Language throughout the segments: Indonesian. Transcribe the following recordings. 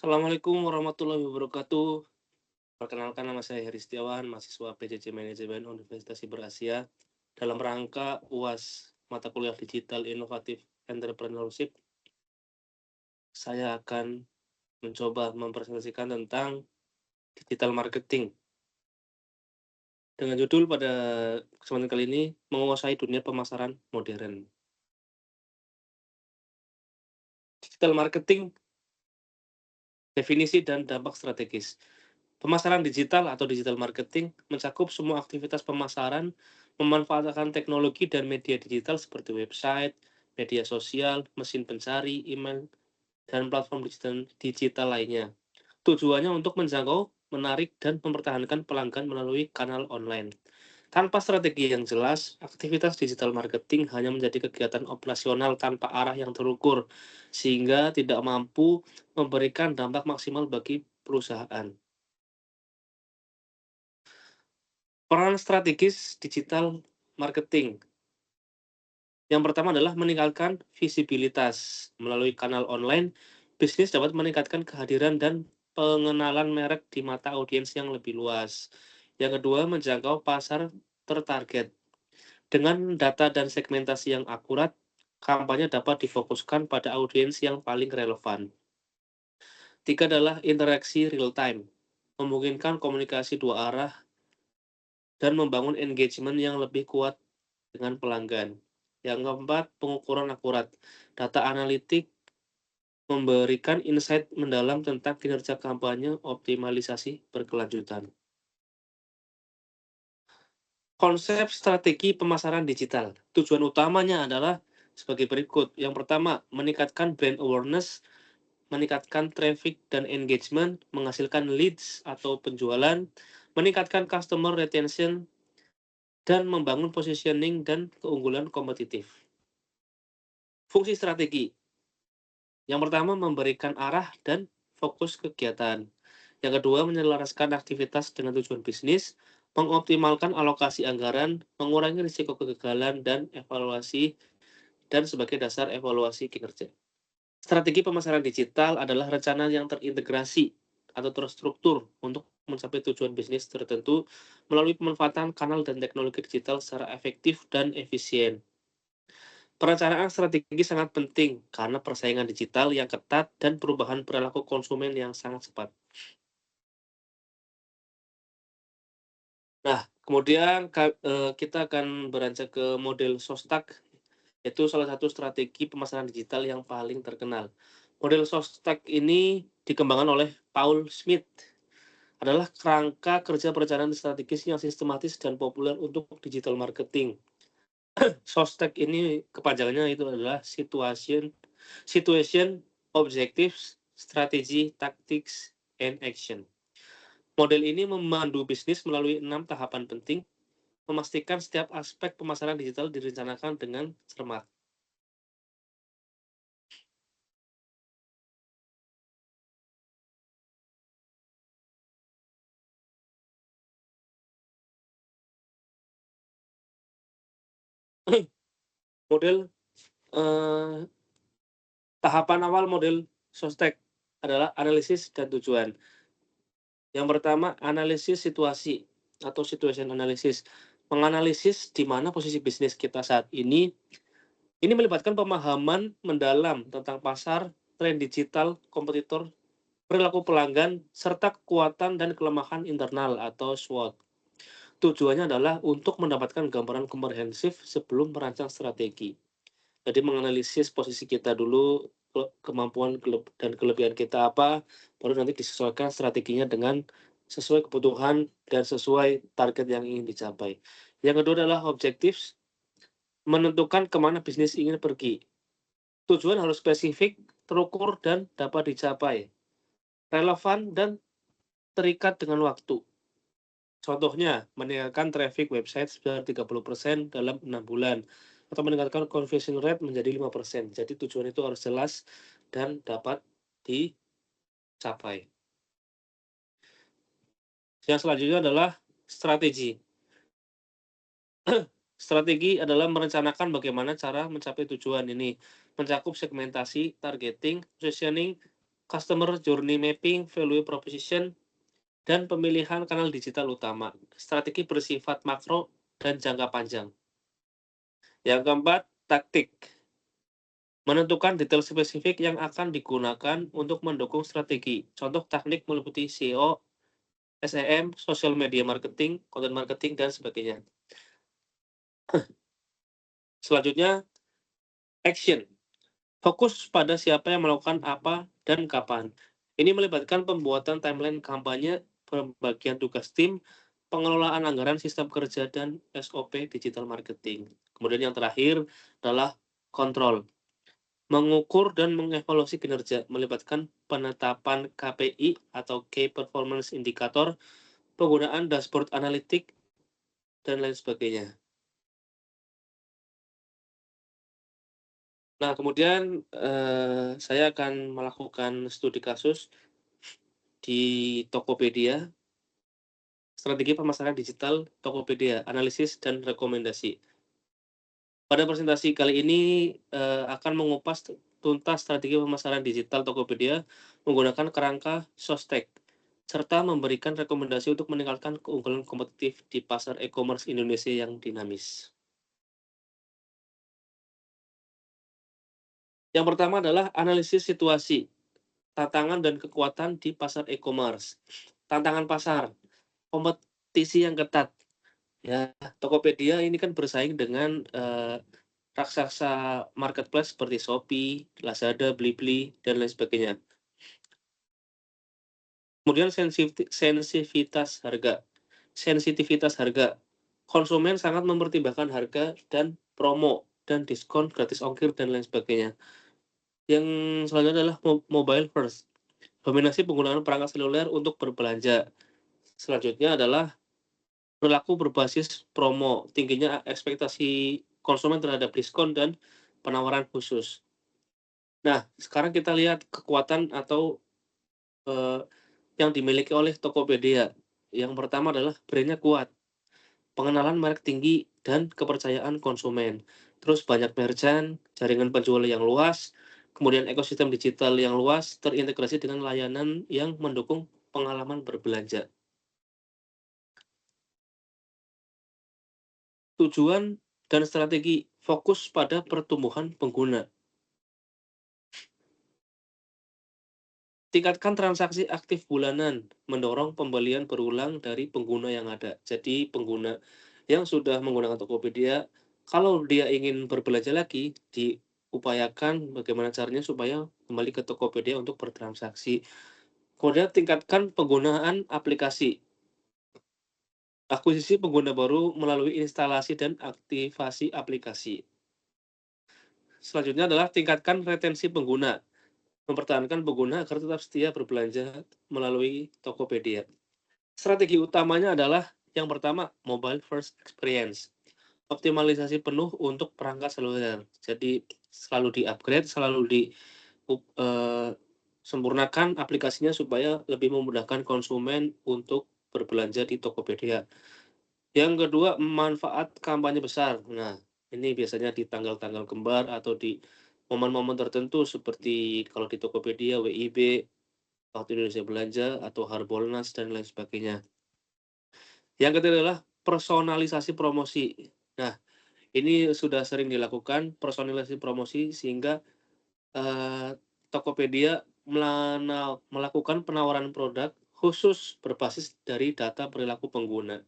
Assalamualaikum warahmatullahi wabarakatuh. Perkenalkan nama saya Heri Setiawan, mahasiswa PJJ Manajemen Universitas Siber Asia. Dalam rangka UAS mata kuliah digital inovatif entrepreneurship, saya akan mencoba mempresentasikan tentang digital marketing. Dengan judul pada kesempatan kali ini, menguasai dunia pemasaran modern. Digital marketing, definisi dan dampak strategis. Pemasaran digital atau digital marketing mencakup semua aktivitas pemasaran, memanfaatkan teknologi dan media digital seperti website, media sosial, mesin pencari, email, dan platform digital lainnya. Tujuannya untuk menjangkau, menarik, dan mempertahankan pelanggan melalui kanal online. Tanpa strategi yang jelas, aktivitas digital marketing hanya menjadi kegiatan operasional tanpa arah yang terukur, sehingga tidak mampu memberikan dampak maksimal bagi perusahaan. Peran strategis digital marketing. Yang pertama adalah meningkatkan visibilitas. Melalui kanal online, bisnis dapat meningkatkan kehadiran dan pengenalan merek di mata audiens yang lebih luas. Yang kedua, menjangkau pasar tertarget. Dengan data dan segmentasi yang akurat, kampanye dapat difokuskan pada audiens yang paling relevan. Tiga adalah interaksi real time. Memungkinkan komunikasi dua arah dan membangun engagement yang lebih kuat dengan pelanggan. Yang keempat, pengukuran akurat. Data analitik memberikan insight mendalam tentang kinerja kampanye optimalisasi berkelanjutan. Konsep strategi pemasaran digital. Tujuan utamanya adalah sebagai berikut. Yang pertama, meningkatkan brand awareness, meningkatkan traffic dan engagement, menghasilkan leads atau penjualan, meningkatkan customer retention, dan membangun positioning dan keunggulan kompetitif. Fungsi strategi. Yang pertama, memberikan arah dan fokus kegiatan. Yang kedua, menyelaraskan aktivitas dengan tujuan bisnis, mengoptimalkan alokasi anggaran, mengurangi risiko kegagalan, dan evaluasi, dan sebagai dasar evaluasi kinerja. Strategi pemasaran digital adalah rencana yang terintegrasi atau terstruktur untuk mencapai tujuan bisnis tertentu melalui pemanfaatan kanal dan teknologi digital secara efektif dan efisien. Perencanaan strategi sangat penting karena persaingan digital yang ketat dan perubahan perilaku konsumen yang sangat cepat. Nah, kemudian kita akan beranjak ke model Shostak, yaitu salah satu strategi pemasaran digital yang paling terkenal. Model Shostak ini dikembangkan oleh Paul Smith, adalah kerangka kerja perencanaan strategis yang sistematis dan populer untuk digital marketing. Shostak ini kepanjangannya itu adalah situation, objectives, strategy, tactics, and action. Model ini memandu bisnis melalui 6 tahapan penting, memastikan setiap aspek pemasaran digital direncanakan dengan cermat. Model eh, tahapan awal model Shostak adalah analisis dan tujuan. Yang pertama, analisis situasi atau situation analysis. Menganalisis di mana posisi bisnis kita saat ini. Ini melibatkan pemahaman mendalam tentang pasar, tren digital, kompetitor, perilaku pelanggan, serta kekuatan dan kelemahan internal atau SWOT. Tujuannya adalah untuk mendapatkan gambaran komprehensif sebelum merancang strategi. Jadi menganalisis posisi kita dulu, kemampuan dan kelebihan kita apa, baru nanti disesuaikan strateginya dengan sesuai kebutuhan dan sesuai target yang ingin dicapai. Yang kedua adalah objectives, menentukan kemana bisnis ingin pergi. Tujuan harus spesifik, terukur, dan dapat dicapai. Relevan dan terikat dengan waktu. Contohnya, meningkatkan traffic website sebesar 30% dalam 6 bulan. Atau meningkatkan conversion rate menjadi 5%. Jadi tujuan itu harus jelas dan dapat dicapai. Yang selanjutnya adalah strategi. Strategi adalah merencanakan bagaimana cara mencapai tujuan ini. Mencakup segmentasi, targeting, positioning, customer journey mapping, value proposition, dan pemilihan kanal digital utama. Strategi bersifat makro dan jangka panjang. Yang keempat, taktik. Menentukan detail spesifik yang akan digunakan untuk mendukung strategi. Contoh teknik meliputi SEO, SEM, social media marketing, content marketing, dan sebagainya. Selanjutnya, action. Fokus pada siapa yang melakukan apa dan kapan. Ini melibatkan pembuatan timeline kampanye, pembagian tugas tim, pengelolaan anggaran sistem kerja, dan SOP digital marketing. Kemudian yang terakhir adalah kontrol. Mengukur dan mengevaluasi kinerja, melibatkan penetapan KPI atau Key Performance Indicator, penggunaan dashboard analitik, dan lain sebagainya. Nah, kemudian saya akan melakukan studi kasus di Tokopedia, strategi pemasaran digital Tokopedia, analisis dan rekomendasi. Pada presentasi kali ini akan mengupas tuntas strategi pemasaran digital Tokopedia menggunakan kerangka SOSTEK, serta memberikan rekomendasi untuk meningkatkan keunggulan kompetitif di pasar e-commerce Indonesia yang dinamis. Yang pertama adalah analisis situasi, tantangan dan kekuatan di pasar e-commerce. Tantangan pasar, kompetisi yang ketat. Ya, Tokopedia ini kan bersaing dengan raksasa marketplace seperti Shopee, Lazada, Blibli, dan lain sebagainya. Kemudian sensitivitas harga. Sensitivitas harga. Konsumen sangat mempertimbangkan harga dan promo dan diskon, gratis ongkir, dan lain sebagainya. Yang selanjutnya adalah mobile first. Dominasi penggunaan perangkat seluler untuk berbelanja. Selanjutnya adalah perilaku berbasis promo, tingginya ekspektasi konsumen terhadap diskon dan penawaran khusus. Nah, sekarang kita lihat kekuatan atau yang dimiliki oleh Tokopedia. Yang pertama adalah brand-nya kuat, pengenalan merek tinggi, dan kepercayaan konsumen. Terus banyak merchant, jaringan penjual yang luas, kemudian ekosistem digital yang luas, terintegrasi dengan layanan yang mendukung pengalaman berbelanja. Tujuan dan strategi fokus pada pertumbuhan pengguna. Tingkatkan transaksi aktif bulanan, mendorong pembelian berulang dari pengguna yang ada. Jadi pengguna yang sudah menggunakan Tokopedia, kalau dia ingin berbelanja lagi, diupayakan bagaimana caranya supaya kembali ke Tokopedia untuk bertransaksi. Kemudian tingkatkan penggunaan aplikasi. Akuisisi pengguna baru melalui instalasi dan aktivasi aplikasi. Selanjutnya adalah tingkatkan retensi pengguna. Mempertahankan pengguna agar tetap setia berbelanja melalui Tokopedia. Strategi utamanya adalah yang pertama, mobile first experience. Optimalisasi penuh untuk perangkat seluler. Jadi selalu di-upgrade, selalu sempurnakan aplikasinya supaya lebih memudahkan konsumen untuk berbelanja di Tokopedia. Yang kedua, manfaat kampanye besar. Nah, ini biasanya di tanggal-tanggal kembar atau di momen-momen tertentu seperti kalau di Tokopedia, WIB, Waktu Indonesia Belanja, atau Harbolnas, dan lain sebagainya. Yang ketiga adalah personalisasi promosi. Nah, ini sudah sering dilakukan personalisasi promosi sehingga Tokopedia melakukan penawaran produk khusus berbasis dari data perilaku pengguna.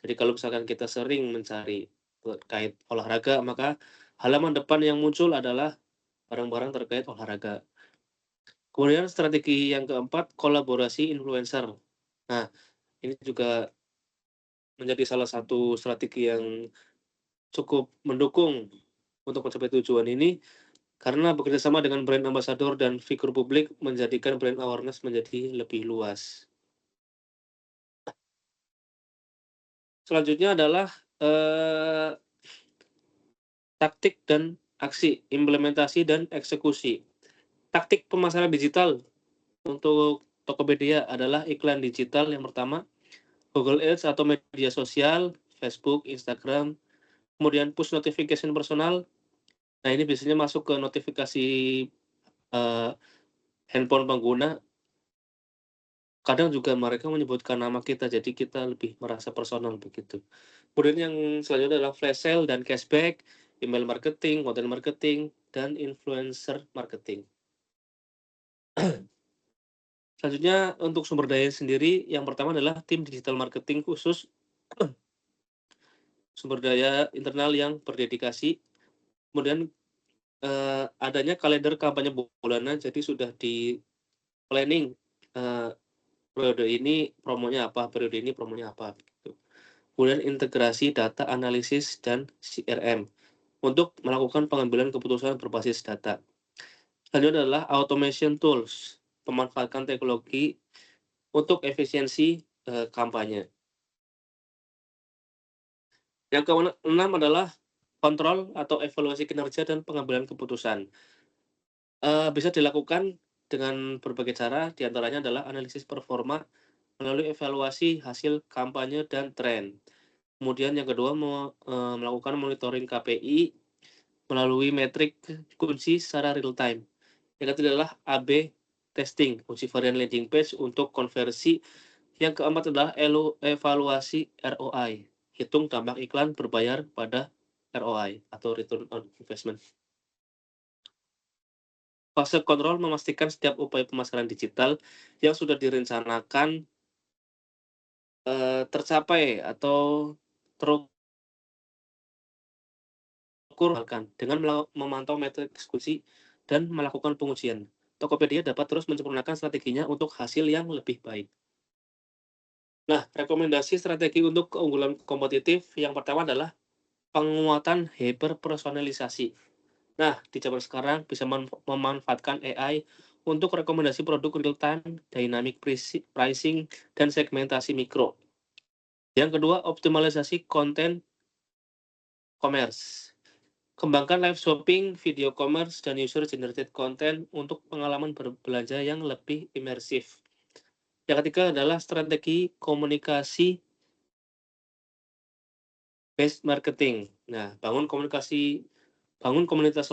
Jadi kalau misalkan kita sering mencari terkait olahraga, maka halaman depan yang muncul adalah barang-barang terkait olahraga. Kemudian strategi yang keempat, kolaborasi influencer. Nah, ini juga menjadi salah satu strategi yang cukup mendukung untuk mencapai tujuan ini, karena bekerjasama dengan brand ambassador dan figur publik menjadikan brand awareness menjadi lebih luas. Selanjutnya adalah taktik dan aksi, implementasi dan eksekusi. Taktik pemasaran digital untuk Tokopedia adalah iklan digital yang pertama, Google Ads atau media sosial, Facebook, Instagram, kemudian push notification personal. Nah, ini biasanya masuk ke notifikasi handphone pengguna, kadang juga mereka menyebutkan nama kita, jadi kita lebih merasa personal begitu. Kemudian yang selanjutnya adalah flash sale dan cashback, email marketing, konten marketing, dan influencer marketing. Selanjutnya untuk sumber daya sendiri, yang pertama adalah tim digital marketing khusus, sumber daya internal yang berdedikasi. Kemudian adanya kalender kampanye bulanan, jadi sudah di-planning, periode ini promonya apa, periode ini promonya apa, gitu. Kemudian integrasi data analisis dan CRM untuk melakukan pengambilan keputusan berbasis data. Selanjutnya adalah automation tools, memanfaatkan teknologi untuk efisiensi kampanye. Yang keenam adalah kontrol atau evaluasi kinerja dan pengambilan keputusan. Bisa dilakukan dengan berbagai cara, diantaranya adalah analisis performa melalui evaluasi hasil kampanye dan tren. Kemudian yang kedua, melakukan monitoring KPI melalui metrik kunci secara real time. Yang ketiga adalah AB testing, uji varian landing page untuk konversi. Yang keempat adalah evaluasi ROI, hitung dampak iklan berbayar pada ROI atau return on investment. Fase kontrol memastikan setiap upaya pemasaran digital yang sudah direncanakan tercapai atau terukur dengan memantau metrik eksekusi dan melakukan pengujian. Tokopedia dapat terus menyempurnakan strateginya untuk hasil yang lebih baik. Nah, rekomendasi strategi untuk keunggulan kompetitif yang pertama adalah penguatan hyperpersonalisasi. Nah, di zaman sekarang bisa memanfaatkan AI untuk rekomendasi produk real time, dynamic pricing, dan segmentasi mikro. Yang kedua, optimalisasi konten commerce. Kembangkan live shopping, video commerce, dan user generated content untuk pengalaman berbelanja yang lebih imersif. Yang ketiga adalah strategi komunikasi based marketing. Nah, bangun komunitas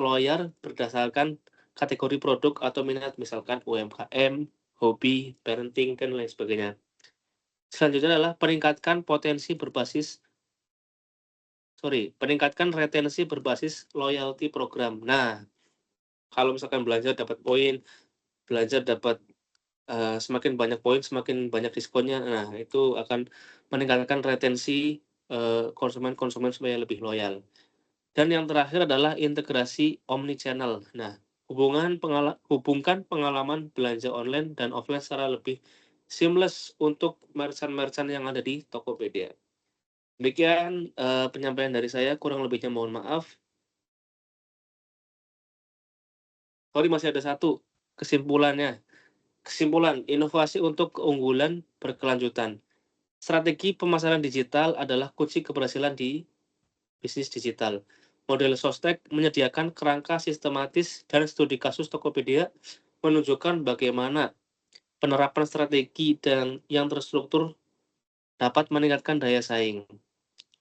loyal berdasarkan kategori produk atau minat, misalkan UMKM, hobi, parenting, dan lain sebagainya. Selanjutnya adalah peningkatkan retensi berbasis loyalty program. Nah, kalau misalkan belanja dapat poin, belanja dapat semakin banyak poin, semakin banyak diskonnya. Nah, itu akan meningkatkan retensi konsumen-konsumen supaya lebih loyal. Dan yang terakhir adalah integrasi omnichannel. Nah, hubungkan pengalaman belanja online dan offline secara lebih seamless untuk merchant-merchant yang ada di Tokopedia. Demikian penyampaian dari saya, kurang lebihnya mohon maaf. Sorry, masih ada satu kesimpulannya. Kesimpulan, inovasi untuk keunggulan berkelanjutan. Strategi pemasaran digital adalah kunci keberhasilan di bisnis digital. Model Sostek menyediakan kerangka sistematis dan studi kasus Tokopedia menunjukkan bagaimana penerapan strategi dan yang terstruktur dapat meningkatkan daya saing.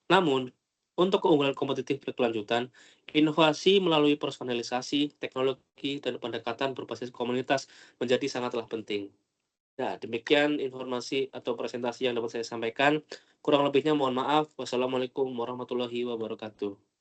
Namun, untuk keunggulan kompetitif berkelanjutan, inovasi melalui personalisasi, teknologi, dan pendekatan berbasis komunitas menjadi sangatlah penting. Nah, demikian informasi atau presentasi yang dapat saya sampaikan. Kurang lebihnya mohon maaf. Wassalamualaikum warahmatullahi wabarakatuh.